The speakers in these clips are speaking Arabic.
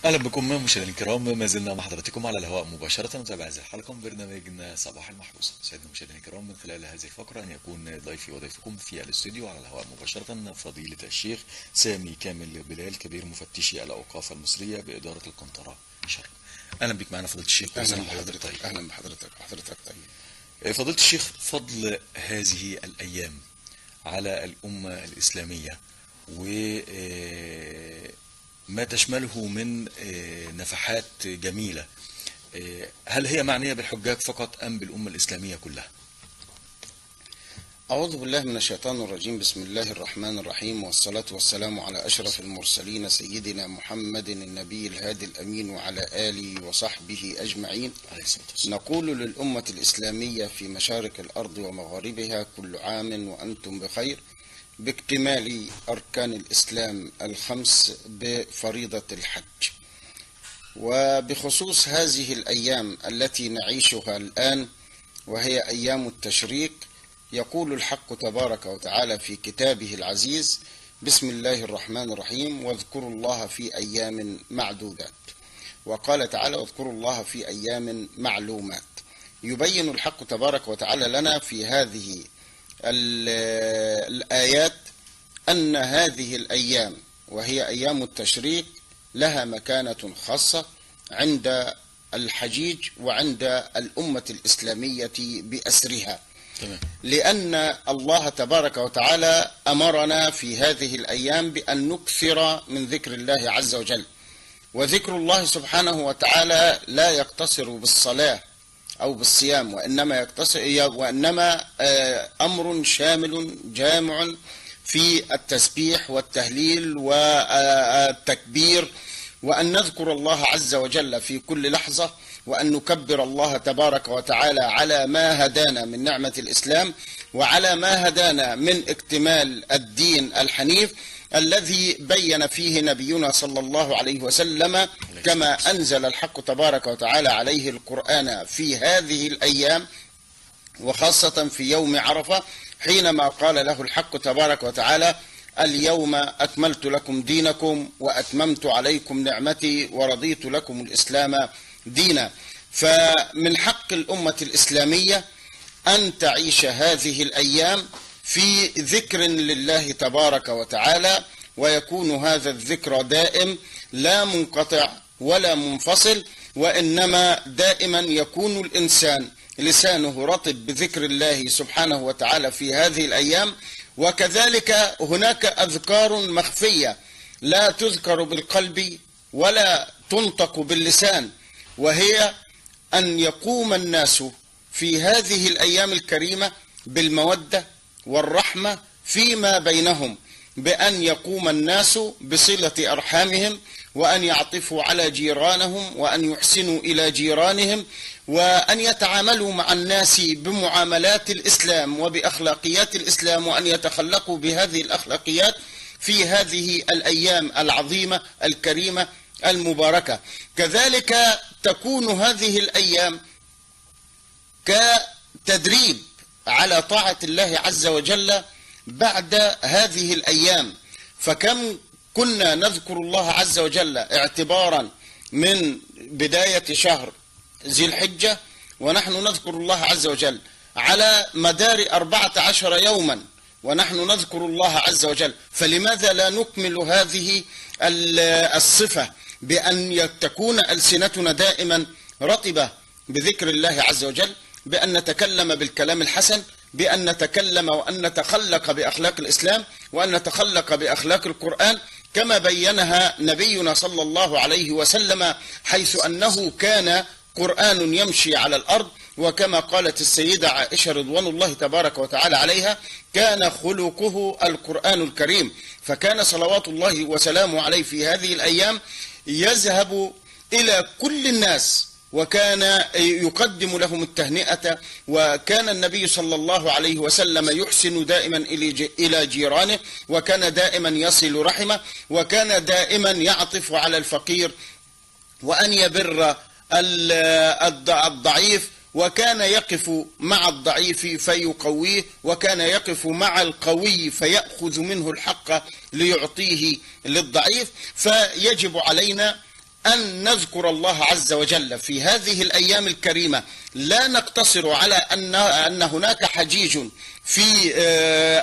اهلا بكم مشاهدينا الكرام، ما زلنا مع حضراتكم على الهواء مباشره نتابع هذه الحلقه من برنامجنا صباح المحروسه. سعدنا مشاهدينا الكرام من خلال هذه الفقره ان يكون ضيفي وضيفكم في الاستوديو على الهواء مباشره فضيله الشيخ سامي كامل بلال، كبير مفتشي الاوقاف المصريه باداره القنطره شرق. اهلا بك معنا فضيله الشيخ. اهلا بحضرتك. اهلا بحضرتك طيب. فضيله الشيخ، فضل هذه الايام على الامه الاسلاميه و ما تشمله من نفحات جميلة، هل هي معنية بالحجاج فقط أم بالأمة الإسلامية كلها؟ أعوذ بالله من الشيطان الرجيم. بسم الله الرحمن الرحيم، والصلاة والسلام على أشرف المرسلين سيدنا محمد النبي الهادي الأمين وعلى آله وصحبه أجمعين. نقول للأمة الإسلامية في مشارق الأرض ومغاربها: كل عام وأنتم بخير، باكتمال أركان الإسلام الخمس بفريضة الحج. وبخصوص هذه الأيام التي نعيشها الآن وهي أيام التشريق، يقول الحق تبارك وتعالى في كتابه العزيز: بسم الله الرحمن الرحيم، واذكروا الله في أيام معدودات. وقال تعالى: واذكروا الله في أيام معلومات. يبين الحق تبارك وتعالى لنا في هذه الآيات أن هذه الأيام وهي أيام التشريق لها مكانة خاصة عند الحجيج وعند الأمة الإسلامية بأسرها، لأن الله تبارك وتعالى أمرنا في هذه الأيام بأن نكثر من ذكر الله عز وجل. وذكر الله سبحانه وتعالى لا يقتصر بالصلاة أو بالصيام، وإنما أمر شامل جامع في التسبيح والتهليل والتكبير، وأن نذكر الله عز وجل في كل لحظة، وأن نكبر الله تبارك وتعالى على ما هدانا من نعمة الإسلام، وعلى ما هدانا من اكتمال الدين الحنيف الذي بين فيه نبينا صلى الله عليه وسلم، كما أنزل الحق تبارك وتعالى عليه القرآن في هذه الأيام، وخاصة في يوم عرفة، حينما قال له الحق تبارك وتعالى: اليوم أكملت لكم دينكم وأتممت عليكم نعمتي ورضيت لكم الإسلام دينا. فمن حق الأمة الإسلامية أن تعيش هذه الأيام في ذكر لله تبارك وتعالى، ويكون هذا الذكر دائم لا منقطع ولا منفصل، وإنما دائما يكون الإنسان لسانه رطب بذكر الله سبحانه وتعالى في هذه الأيام. وكذلك هناك أذكار مخفية لا تذكر بالقلب ولا تنطق باللسان، وهي أن يقوم الناس في هذه الأيام الكريمة بالمودة والرحمة فيما بينهم، بأن يقوم الناس بصلة أرحامهم، وأن يعطفوا على جيرانهم، وأن يحسنوا إلى جيرانهم، وأن يتعاملوا مع الناس بمعاملات الإسلام وبأخلاقيات الإسلام، وأن يتخلقوا بهذه الأخلاقيات في هذه الأيام العظيمة الكريمة المباركة. كذلك تكون هذه الأيام كتدريب على طاعة الله عز وجل بعد هذه الأيام. فكم كنا نذكر الله عز وجل اعتبارا من بداية شهر ذي الحجة، ونحن نذكر الله عز وجل على مدار 14 يوما ونحن نذكر الله عز وجل. فلماذا لا نكمل هذه الصفة بأن تكون ألسنتنا دائما رطبة بذكر الله عز وجل، بأن نتكلم بالكلام الحسن، بأن نتكلم وأن نتخلق بأخلاق الإسلام، وأن نتخلق بأخلاق القرآن كما بينها نبينا صلى الله عليه وسلم، حيث أنه كان قرآن يمشي على الأرض، وكما قالت السيدة عائشة رضوان الله تبارك وتعالى عليها: كان خلقه القرآن الكريم. فكان صلوات الله وسلامه عليه في هذه الأيام يذهب إلى كل الناس، وكان يقدم لهم التهنئة، وكان النبي صلى الله عليه وسلم يحسن دائما إلى جيرانه، وكان دائما يصل رحمه، وكان دائما يعطف على الفقير، وأن يبر الضعيف، وكان يقف مع الضعيف فيقويه، وكان يقف مع القوي فيأخذ منه الحق ليعطيه للضعيف. فيجب علينا أن نذكر الله عز وجل في هذه الأيام الكريمة، لا نقتصر على أن هناك حجيج في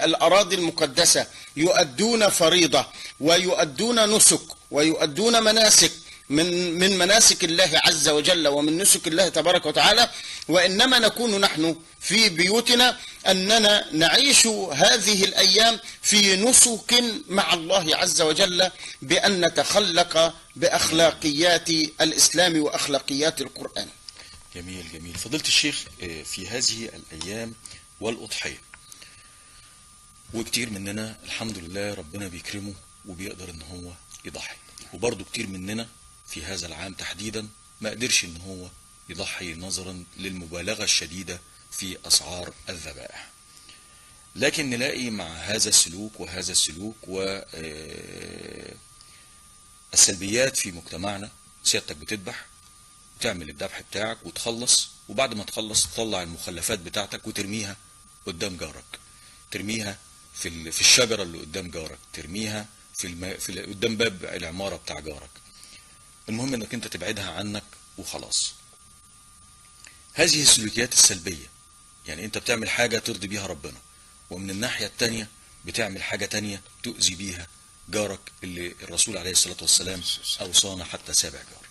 الأراضي المقدسة يؤدون فريضة ويؤدون نسك ويؤدون مناسك من مناسك الله عز وجل ومن نسك الله تبارك وتعالى، وإنما نكون نحن في بيوتنا أننا نعيش هذه الأيام في نسك مع الله عز وجل، بأن نتخلق بأخلاقيات الإسلام وأخلاقيات القرآن. جميل جميل. فضيلة الشيخ، في هذه الأيام والأضحية، وكتير مننا الحمد لله ربنا بيكرمه وبيقدر ان هو يضحي، وبرضه كتير مننا في هذا العام تحديدا ما قدرش ان هو يضحي نظرا للمبالغة الشديدة في أسعار الذبائح. لكن نلاقي مع هذا السلوك وهذا السلوك والسلبيات في مجتمعنا، سيادتك بتذبح وتعمل الذبح بتاعك وتخلص، وبعد ما تخلص تطلع المخلفات بتاعتك وترميها قدام جارك، ترميها في الشجرة اللي قدام جارك، ترميها في قدام باب العمارة بتاع جارك، المهم انك انت تبعدها عنك وخلاص. هذه السلوكيات السلبية، يعني انت بتعمل حاجة ترضي بيها ربنا، ومن الناحية التانية بتعمل حاجة تانية تؤذي بيها جارك اللي الرسول عليه الصلاة والسلام أوصانا حتى سابع جار.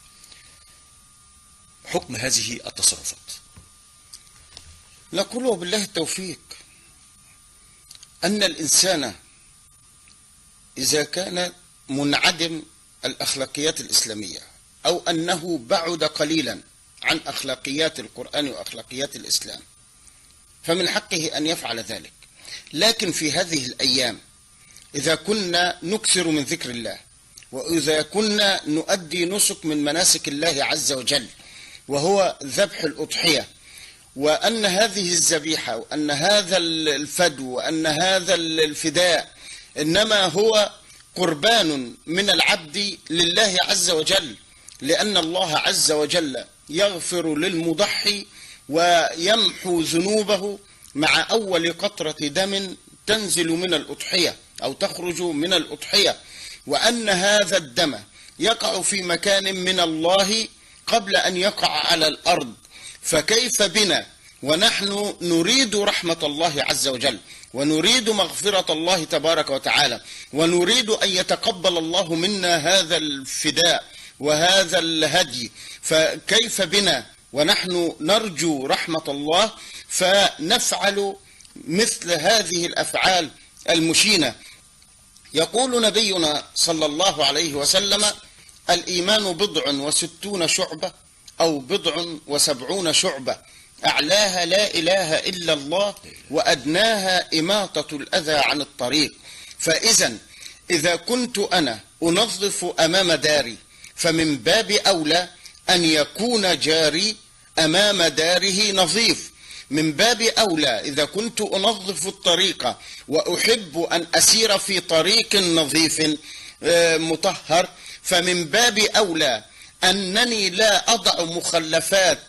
حكم هذه التصرفات؟ نقول وبالله التوفيق أن الإنسان إذا كان منعدم الأخلاقيات الإسلامية أو أنه بعد قليلا عن أخلاقيات القرآن وأخلاقيات الإسلام فمن حقه أن يفعل ذلك. لكن في هذه الأيام إذا كنا نكثر من ذكر الله، وإذا كنا نؤدي نسك من مناسك الله عز وجل وهو ذبح الأضحية، وأن هذه الذبيحة وأن هذا الفدو وأن هذا الفداء إنما هو قربان من العبد لله عز وجل، لأن الله عز وجل يغفر للمضحي ويمحو ذنوبه مع أول قطرة دم تنزل من الأضحية أو تخرج من الأضحية، وأن هذا الدم يقع في مكان من الله قبل أن يقع على الأرض، فكيف بنا ونحن نريد رحمة الله عز وجل ونريد مغفرة الله تبارك وتعالى ونريد أن يتقبل الله منا هذا الفداء وهذا الهدي، فكيف بنا ونحن نرجو رحمة الله فنفعل مثل هذه الأفعال المشينة؟ يقول نبينا صلى الله عليه وسلم: الإيمان 69 شعبة أو 70 شعبة، أعلاها لا إله إلا الله وأدناها إماطة الأذى عن الطريق. إذا كنت أنا أنظف أمام داري فمن باب أولى أن يكون جاري أمام داره نظيف، من باب أولى إذا كنت أنظف الطريق وأحب أن أسير في طريق نظيف مطهر، فمن باب أولى أنني لا أضع مخلفات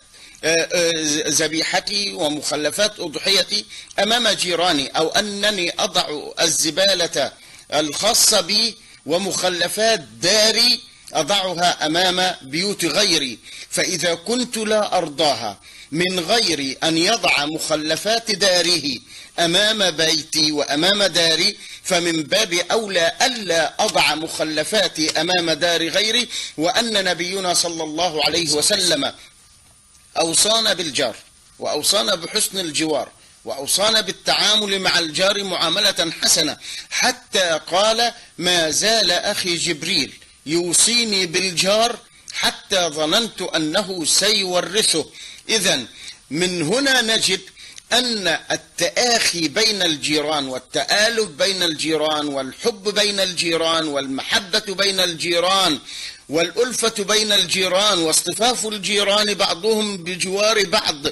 ذبيحتي ومخلفات أضحيتي أمام جيراني، أو أنني أضع الزبالة الخاصة بي ومخلفات داري أضعها أمام بيوت غيري. فإذا كنت لا أرضاها من غير أن يضع مخلفات داره أمام بيتي وأمام داري، فمن باب أولى ألا أضع مخلفاتي أمام دار غيري. وأن نبينا صلى الله عليه وسلم أوصانا بالجار وأوصانا بحسن الجوار وأوصانا بالتعامل مع الجار معاملة حسنة، حتى قال: ما زال أخي جبريل يوصيني بالجار حتى ظننت أنه سيورثه. إذن من هنا نجد أن التآخي بين الجيران والتآلف بين الجيران والحب بين الجيران والمحبة بين الجيران والألفة بين الجيران واصطفاف الجيران بعضهم بجوار بعض،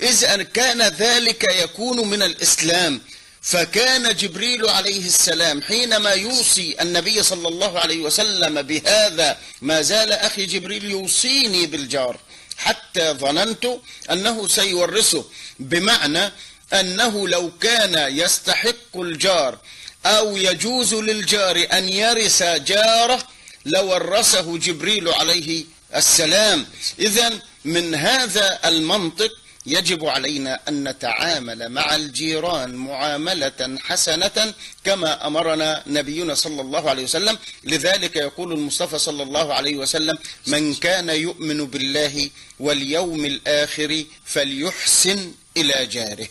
إذا كان ذلك يكون من الإسلام. فكان جبريل عليه السلام حينما يوصي النبي صلى الله عليه وسلم بهذا: ما زال أخي جبريل يوصيني بالجار حتى ظننت أنه سيورثه، بمعنى أنه لو كان يستحق الجار أو يجوز للجار أن يرث جاره لورثه جبريل عليه السلام. إذن من هذا المنطق يجب علينا أن نتعامل مع الجيران معاملة حسنة كما أمرنا نبينا صلى الله عليه وسلم. لذلك يقول المصطفى صلى الله عليه وسلم: من كان يؤمن بالله واليوم الآخر فليحسن إلى جاره.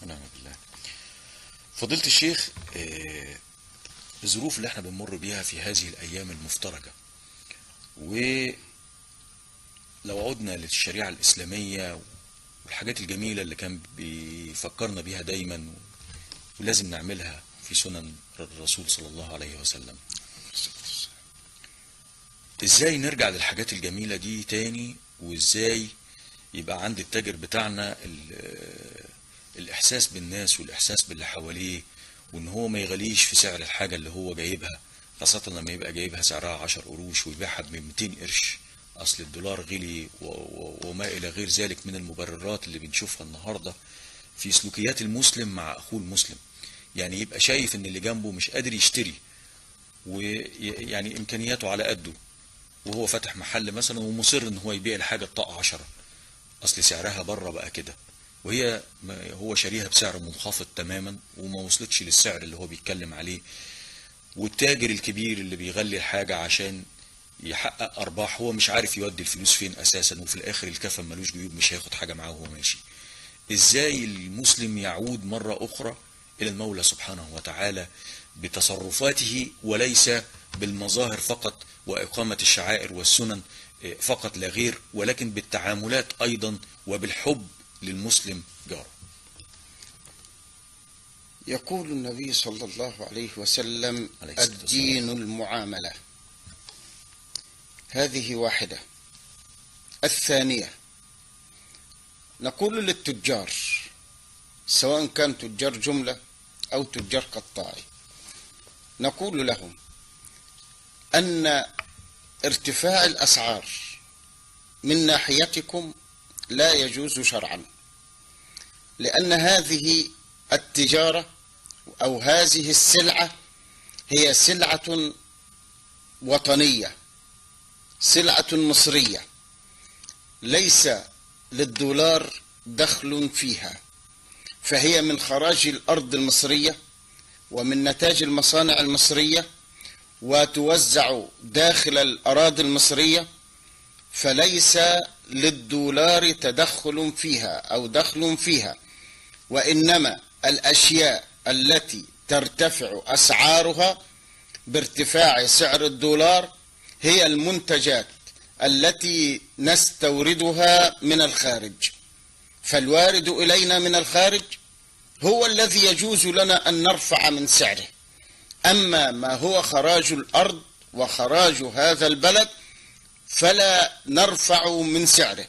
ونعم بالله. فضيلة الشيخ، الظروف اللي احنا بنمر بيها في هذه الأيام المفترجة، ولو عدنا للشريعة الإسلامية والحاجات الجميلة اللي كان بيفكرنا بيها دايما ولازم نعملها في سنن الرسول صلى الله عليه وسلم، ازاي نرجع للحاجات الجميلة دي تاني؟ وازاي يبقى عند التاجر بتاعنا الإحساس بالناس والإحساس باللي حواليه، وإن هو ما يغليش في سعر الحاجة اللي هو جايبها، خاصة لما يبقى جايبها سعرها 10 قروش ويبيعها ب 200 قرش. أصل الدولار غلي وما إلى غير ذلك من المبررات اللي بنشوفها النهاردة في سلوكيات المسلم مع أخوه المسلم. يعني يبقى شايف إن اللي جنبه مش قادر يشتري، ويعني إمكانياته على قده، وهو فاتح محل مثلا ومصر إن هو يبيع الحاجة بطاقة 10، أصل سعرها بره بقى كده، وهي هو شاريها بسعر منخفض تماما وما وصلتش للسعر اللي هو بيتكلم عليه. والتاجر الكبير اللي بيغلي الحاجة عشان يحقق أرباح، هو مش عارف يودي الفلوس فين أساسا، وفي الآخر الكفن ملوش جيوب، مش هياخد حاجة معاه وهو ماشي. إزاي المسلم يعود مرة أخرى إلى المولى سبحانه وتعالى بتصرفاته، وليس بالمظاهر فقط وإقامة الشعائر والسنن فقط لا غير، ولكن بالتعاملات أيضا وبالحب للمسلم جاره؟ يقول النبي صلى الله عليه وسلم: الدين المعاملة. هذه واحدة. الثانية، نقول للتجار سواء كان تجار جملة أو تجار قطاعي، نقول لهم أن ارتفاع الأسعار من ناحيتكم لا يجوز شرعا، لأن هذه التجارة أو هذه السلعة هي سلعة وطنية، سلعة مصرية، ليس للدولار دخل فيها، فهي من خراج الأرض المصرية ومن نتاج المصانع المصرية، وتوزع داخل الأراضي المصرية، فليس للدولار تدخل فيها أو دخل فيها. وإنما الأشياء التي ترتفع أسعارها بارتفاع سعر الدولار هي المنتجات التي نستوردها من الخارج، فالوارد إلينا من الخارج هو الذي يجوز لنا أن نرفع من سعره. أما ما هو خراج الأرض وخراج هذا البلد فلا نرفع من سعره.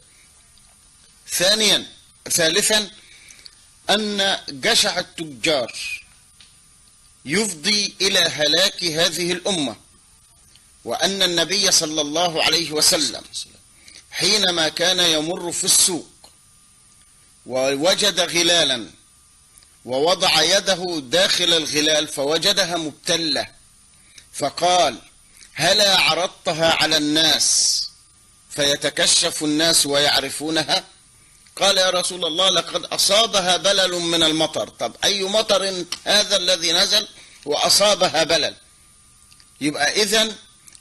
ثالثا، أن جشع التجار يفضي إلى هلاك هذه الأمة، وأن النبي صلى الله عليه وسلم حينما كان يمر في السوق ووجد غلالا ووضع يده داخل الغلال فوجدها مبتلة، فقال: هلا عرضتها على الناس فيتكشف الناس ويعرفونها؟ قال: يا رسول الله، لقد أصابها بلل من المطر. طب أي مطر هذا الذي نزل وأصابها بلل؟ يبقى إذن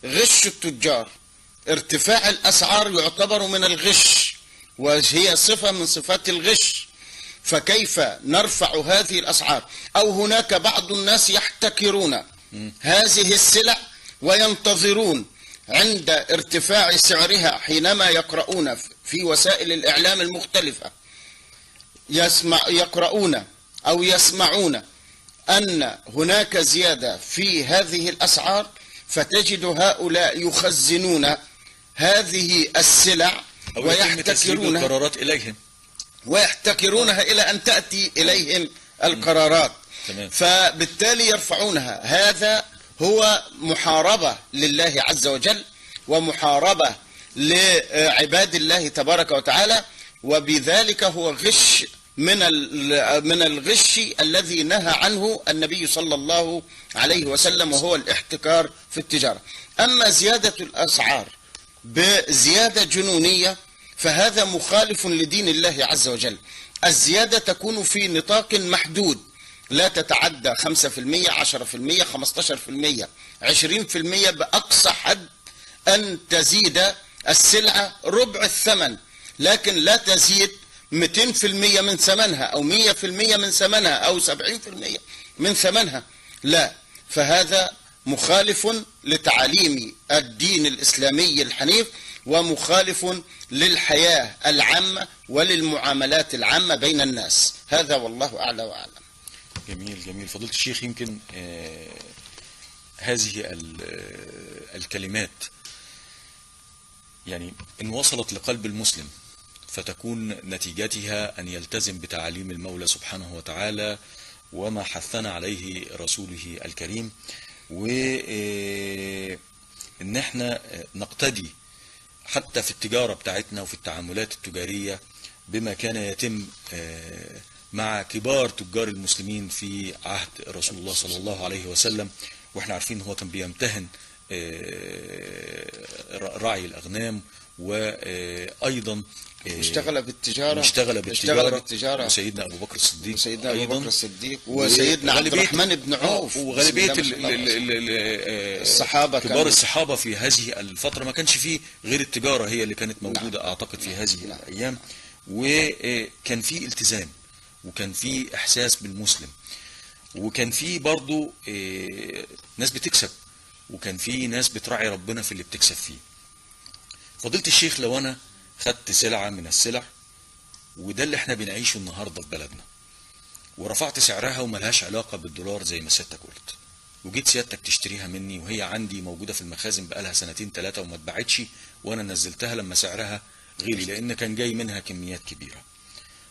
غش التجار، ارتفاع الأسعار يعتبر من الغش، وهي صفة من صفات الغش. فكيف نرفع هذه الأسعار؟ أو هناك بعض الناس يحتكرون هذه السلع وينتظرون عند ارتفاع سعرها، حينما يقرؤون في وسائل الإعلام المختلفة يقرؤون أو يسمعون أن هناك زيادة في هذه الأسعار، فتجد هؤلاء يخزنون هذه السلع ويحتكرونها القرارات إليهم، ويحتكرونها إلى أن تأتي إليهم القرارات. فبالتالي يرفعونها. هذا هو محاربة لله عز وجل ومحاربة لعباد الله تبارك وتعالى، وبذلك هو غش من الغش الذي نهى عنه النبي صلى الله عليه وسلم، وهو الاحتكار في التجارة. أما زيادة الأسعار بزيادة جنونية فهذا مخالف لدين الله عز وجل. الزيادة تكون في نطاق محدود، لا تتعدى 5%، 10%، 15%، 20%، بأقصى حد أن تزيد السلعة ربع الثمن، لكن لا تزيد 200% من ثمنها أو 100% من ثمنها أو 70% من ثمنها، لا. فهذا مخالف لتعاليم الدين الإسلامي الحنيف، ومخالف للحياة العامة وللمعاملات العامة بين الناس. هذا والله أعلى وأعلم. جميل جميل. فضيلة الشيخ، يمكن هذه الكلمات يعني إن وصلت لقلب المسلم فتكون نتيجتها أن يلتزم بتعاليم المولى سبحانه وتعالى وما حثنا عليه رسوله الكريم، وإن احنا نقتدي حتى في التجارة بتاعتنا وفي التعاملات التجارية بما كان يتم مع كبار تجار المسلمين في عهد رسول الله صلى الله عليه وسلم. واحنا عارفين هو كان بيمتهن رعي الأغنام، وأيضا اشتغل بالتجارة وسيدنا أبو بكر الصديق وسيدنا عبد الرحمن بن عوف، وغالبية الصحابة كبار الصحابة في هذه الفترة ما كانش فيه غير التجارة هي اللي كانت موجودة أعتقد في هذه الأيام. وكان فيه التزام، وكان فيه إحساس بالمسلم، وكان فيه برضو ناس بتكسب، وكان فيه ناس بتراعي ربنا في اللي بتكسب فيه. فضيلة الشيخ، لو أنا خدت سلعة من السلع، وده اللي احنا بنعيشه النهاردة في بلدنا، ورفعت سعرها وملهاش علاقة بالدولار زي ما سيادتك قلت، وجيت سيادتك تشتريها مني وهي عندي موجودة في المخازن بقالها 2 3 وما اتباعتش، وانا نزلتها لما سعرها غلي لان كان جاي منها كميات كبيرة.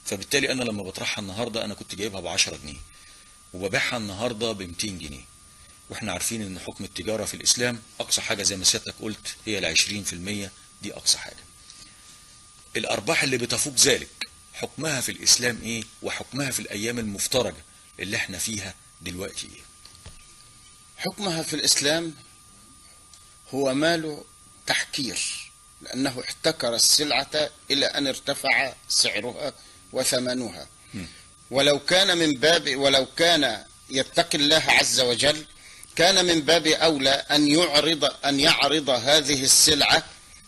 فبالتالي انا لما بطرحها النهاردة انا كنت جايبها ب10 جنيه وببيعها النهاردة ب200 جنيه. واحنا عارفين ان حكم التجارة في الاسلام اقصى حاجة زي ما سيادتك قلت هي 20%، دي اقصى حاجة. الارباح اللي بتفوق ذلك حكمها في الاسلام ايه، وحكمها في الايام المفترجة اللي احنا فيها دلوقتي ايه؟ حكمها في الاسلام هو مال تحكير، لانه احتكر السلعة الى ان ارتفع سعرها وثمنها. ولو كان يتقي الله عز وجل كان من باب اولى ان يعرض هذه السلعة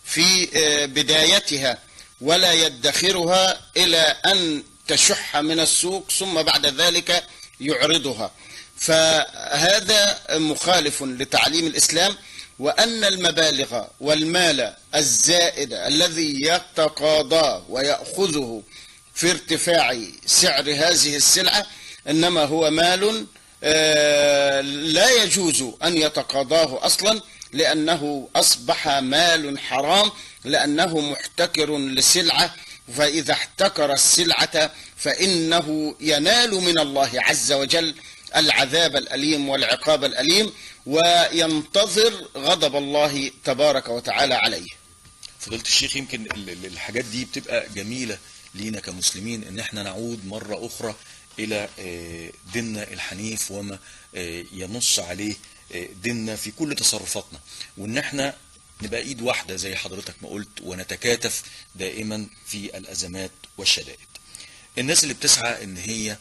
في بدايتها ولا يدخرها إلى أن تشح من السوق ثم بعد ذلك يعرضها. فهذا مخالف لتعليم الإسلام، وأن المبالغ والمال الزائد الذي يتقاضاه ويأخذه في ارتفاع سعر هذه السلعة إنما هو مال لا يجوز أن يتقاضاه أصلا، لأنه أصبح مال حرام، لأنه محتكر لسلعة. فإذا احتكر السلعة فإنه ينال من الله عز وجل العذاب الأليم والعقاب الأليم، وينتظر غضب الله تبارك وتعالى عليه. فضيلة الشيخ، يمكن الحاجات دي بتبقى جميلة لينا كمسلمين ان احنا نعود مرة اخرى الى ديننا الحنيف وما ينص عليه ديننا في كل تصرفاتنا، وان احنا نبقى ايد واحدة زي حضرتك ما قلت، ونتكاتف دائما في الازمات والشدائد. الناس اللي بتسعى ان هي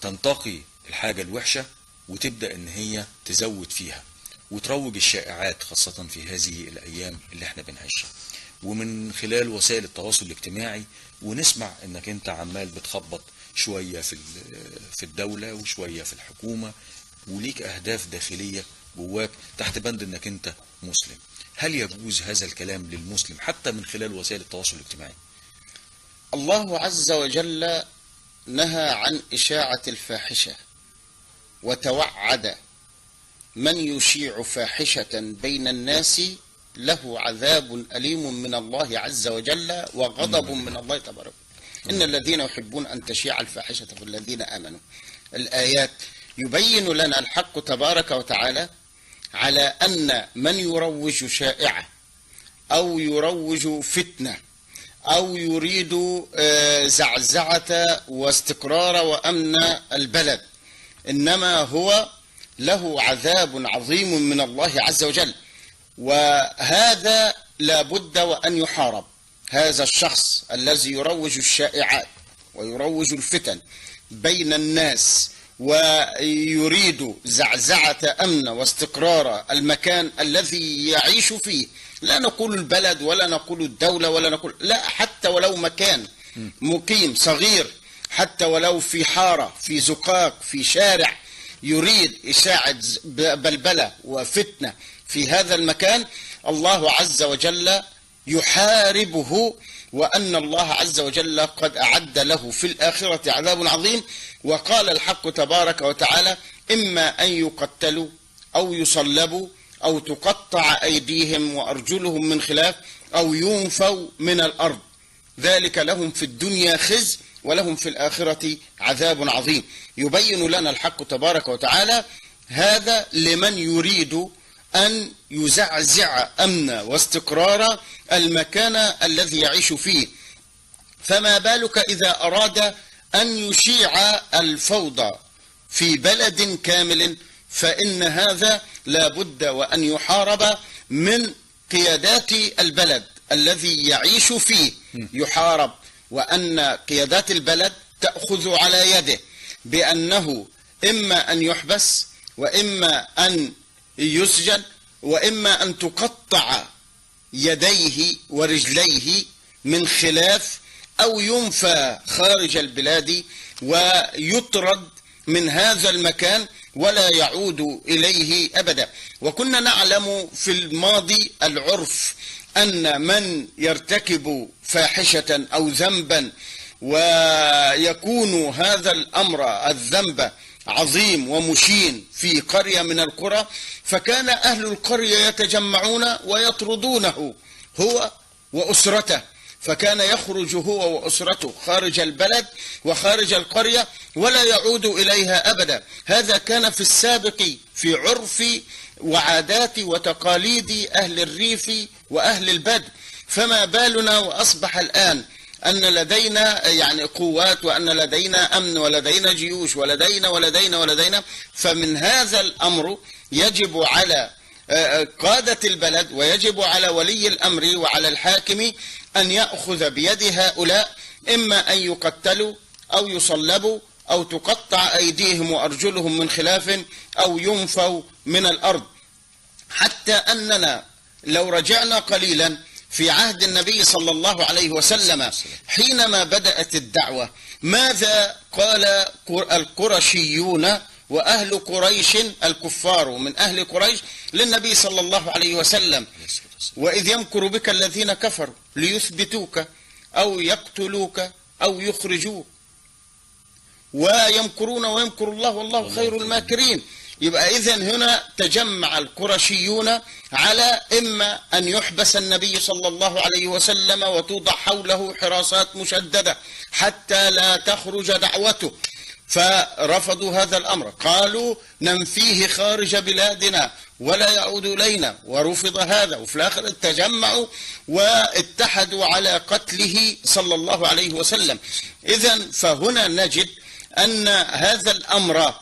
تنتقي الحاجة الوحشة وتبدأ ان هي تزود فيها وتروج الشائعات، خاصة في هذه الايام اللي احنا بنعيشها، ومن خلال وسائل التواصل الاجتماعي، ونسمع انك انت عمال بتخبط شوية في الدولة وشوية في الحكومة، وليك اهداف داخلية جواك تحت بند انك انت مسلم. هل يجوز هذا الكلام للمسلم حتى من خلال وسائل التواصل الاجتماعي؟ الله عز وجل نهى عن إشاعة الفاحشة، وتوعد من يشيع فاحشة بين الناس له عذاب أليم من الله عز وجل وغضب من الله تبارك. إن الذين يحبون أن تشيع الفاحشة في الذين آمنوا. الآيات يبين لنا الحق تبارك وتعالى على أن من يروج شائعة أو يروج فتنة أو يريد زعزعة واستقرار وأمن البلد، إنما هو له عذاب عظيم من الله عز وجل، وهذا لا بد وأن يحارب. هذا الشخص الذي يروج الشائعات ويروج الفتن بين الناس ويريد زعزعة أمن واستقرار المكان الذي يعيش فيه، لا نقول البلد ولا نقول الدولة ولا نقول، لا، حتى ولو مكان مقيم صغير، حتى ولو في حارة، في زقاق، في شارع، يريد إشاعة بلبلة وفتنة في هذا المكان، الله عز وجل يحاربه، وأن الله عز وجل قد أعد له في الآخرة عذاب عظيم. وقال الحق تبارك وتعالى: إما أن يقتلوا أو يصلبوا أو تقطع أيديهم وأرجلهم من خلاف أو ينفوا من الأرض، ذلك لهم في الدنيا خزي ولهم في الآخرة عذاب عظيم. يبين لنا الحق تبارك وتعالى هذا لمن يريد أن يزعزع أمن واستقرار المكان الذي يعيش فيه، فما بالك إذا أراد أن يشيع الفوضى في بلد كامل، فإن هذا لا بد وأن يحارب من قيادات البلد الذي يعيش فيه، يحارب، وأن قيادات البلد تأخذ على يده بأنه إما أن يحبس وإما أن يسجن وإما أن تقطع يديه ورجليه من خلاف أو ينفى خارج البلاد ويطرد من هذا المكان ولا يعود إليه أبدا. وكنا نعلم في الماضي العرف أن من يرتكب فاحشة أو ذنبا ويكون هذا الأمر الذنب عظيم ومشين في قرية من القرى، فكان أهل القرية يتجمعون ويطردونه هو وأسرته، فكان يخرج هو وأسرته خارج البلد وخارج القرية ولا يعود إليها أبدا. هذا كان في السابق في عرف وعادات وتقاليد أهل الريف وأهل البدو، فما بالنا وأصبح الآن أن لدينا يعني قوات وأن لدينا أمن ولدينا جيوش ولدينا. فمن هذا الأمر يجب على قادة البلد ويجب على ولي الأمر وعلى الحاكم أن يأخذ بيد هؤلاء، إما أن يقتلوا أو يصلبوا أو تقطع أيديهم وأرجلهم من خلاف أو ينفوا من الأرض. حتى أننا لو رجعنا قليلا في عهد النبي صلى الله عليه وسلم حينما بدأت الدعوة، ماذا قال القرشيون وأهل قريش الكفار من أهل قريش للنبي صلى الله عليه وسلم؟ وإذ يمكر بك الذين كفروا ليثبتوك أو يقتلوك أو يخرجوك ويمكرون ويمكر الله والله خير الماكرين. يبقى إذن هنا تجمع القرشيون على إما أن يحبس النبي صلى الله عليه وسلم وتوضع حوله حراسات مشددة حتى لا تخرج دعوته، فرفضوا هذا الأمر، قالوا ننفيه خارج بلادنا ولا يعود إلينا، ورفض هذا، وفي الآخر تجمعوا واتحدوا على قتله صلى الله عليه وسلم. إذن فهنا نجد أن هذا الأمر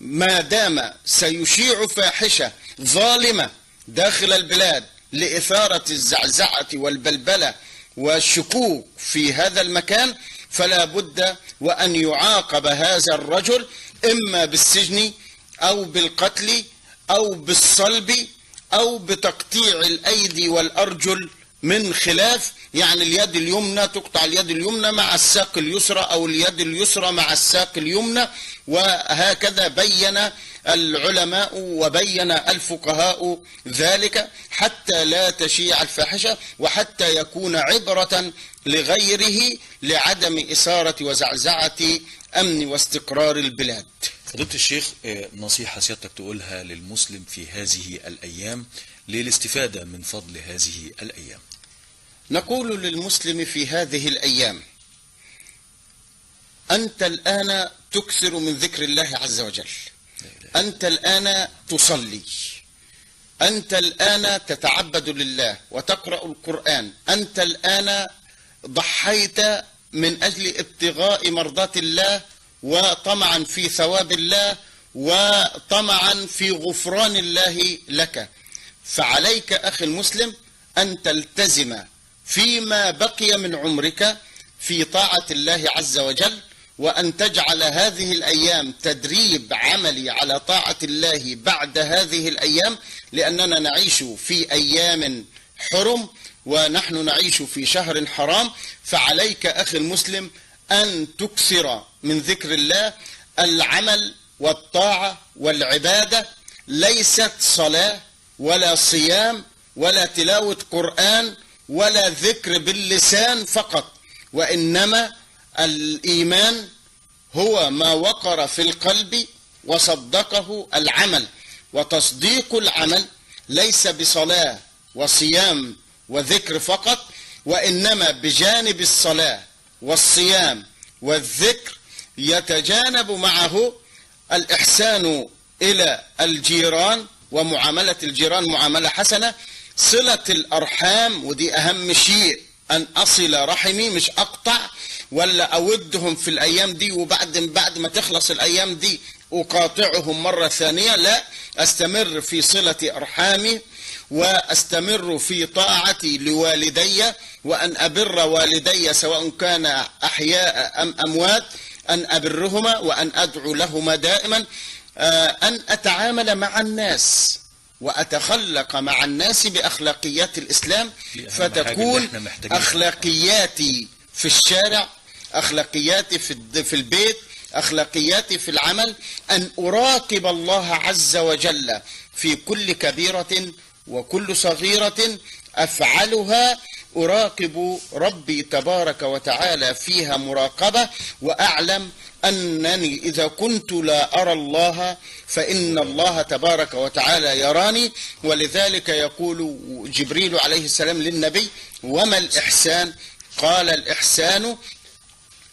ما دام سيشيع فاحشة ظالمة داخل البلاد لإثارة الزعزعة والبلبلة والشكوك في هذا المكان، فلا بد وأن يعاقب هذا الرجل إما بالسجن أو بالقتل أو بالصلب أو بتقطيع الأيدي والأرجل من خلاف، يعني اليد اليمنى تقطع اليد اليمنى مع الساق اليسرى أو اليد اليسرى مع الساق اليمنى. وهكذا بين العلماء وبين الفقهاء ذلك حتى لا تشيع الفاحشة وحتى يكون عبرة لغيره لعدم إثارة وزعزعة أمن واستقرار البلاد. فضيلة الشيخ، نصيحة سيادتك تقولها للمسلم في هذه الأيام للاستفادة من فضل هذه الأيام؟ نقول للمسلم في هذه الأيام: أنت الآن تكثر من ذكر الله عز وجل، أنت الآن تصلي، أنت الآن تتعبد لله وتقرأ القرآن، أنت الآن ضحيت من أجل ابتغاء مرضات الله وطمعا في ثواب الله وطمعا في غفران الله لك. فعليك أخي المسلم أن تلتزم فيما بقي من عمرك في طاعة الله عز وجل، وأن تجعل هذه الأيام تدريب عملي على طاعة الله بعد هذه الأيام، لأننا نعيش في أيام حرم ونحن نعيش في شهر حرام. فعليك أخي المسلم أن تكثر من ذكر الله. العمل والطاعة والعبادة ليست صلاة ولا صيام ولا تلاوة قرآن ولا ذكر باللسان فقط، وإنما الإيمان هو ما وقر في القلب وصدقه العمل. وتصديق العمل ليس بصلاة وصيام وذكر فقط، وإنما بجانب الصلاة والصيام والذكر يتجانب معه الإحسان إلى الجيران ومعاملة الجيران معاملة حسنة، صلة الأرحام، ودي أهم شيء، أن أصل رحمي مش أقطع ولا أودهم في الأيام دي وبعد ما تخلص الأيام دي أقاطعهم مرة ثانية، لا، أستمر في صلة أرحامي وأستمر في طاعتي لوالدي، وأن أبر والدي سواء كان أحياء أم أموات، أن أبرهما وأن أدعو لهما دائما، أن أتعامل مع الناس وأتخلق مع الناس بأخلاقيات الإسلام، فتكون أخلاقياتي في الشارع، أخلاقياتي في البيت، أخلاقياتي في العمل، أن أراقب الله عز وجل في كل كبيرة وكل صغيرة أفعلها، أراقب ربي تبارك وتعالى فيها مراقبة، وأعلم أنني إذا كنت لا أرى الله فإن الله تبارك وتعالى يراني. ولذلك يقول جبريل عليه السلام للنبي: وما الإحسان؟ قال: الإحسان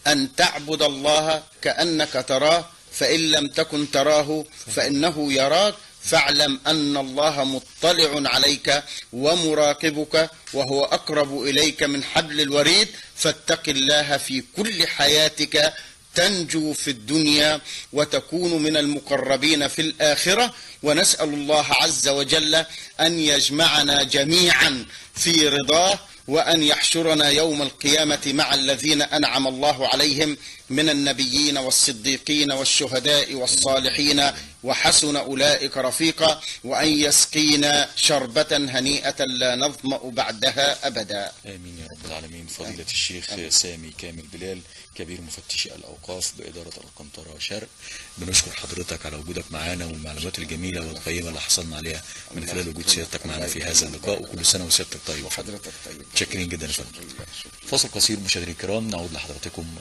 أن تعبد الله كأنك تراه، فإن لم تكن تراه فإنه يراك، فاعلم أن الله مطلع عليك ومراقبك وهو أقرب إليك من حبل الوريد، فاتق الله في كل حياتك تنجو في الدنيا وتكون من المقربين في الآخرة. ونسأل الله عز وجل أن يجمعنا جميعا في رضاه، وأن يحشرنا يوم القيامة مع الذين أنعم الله عليهم من النبيين والصديقين والشهداء والصالحين، وحسن أولئك رفيقا، وأن يسقينا شربة هنيئة لا نظمأ بعدها أبدا. آمين يا رب العالمين. فضيلة الشيخ سامي كامل بلال، كبير مفتشي الأوقاف بإدارة القنطرة شرق، بنشكر حضرتك على وجودك معنا والمعلومات الجميلة والقيمة اللي حصلنا عليها من خلال وجود سيادتك معنا في هذا اللقاء، وكل سنة وسيادتك طيب. وحضرتك طيب. متشكرين جدا يا فندم. فاصل قصير مشاهدينا الكرام، نعود لحضراتكم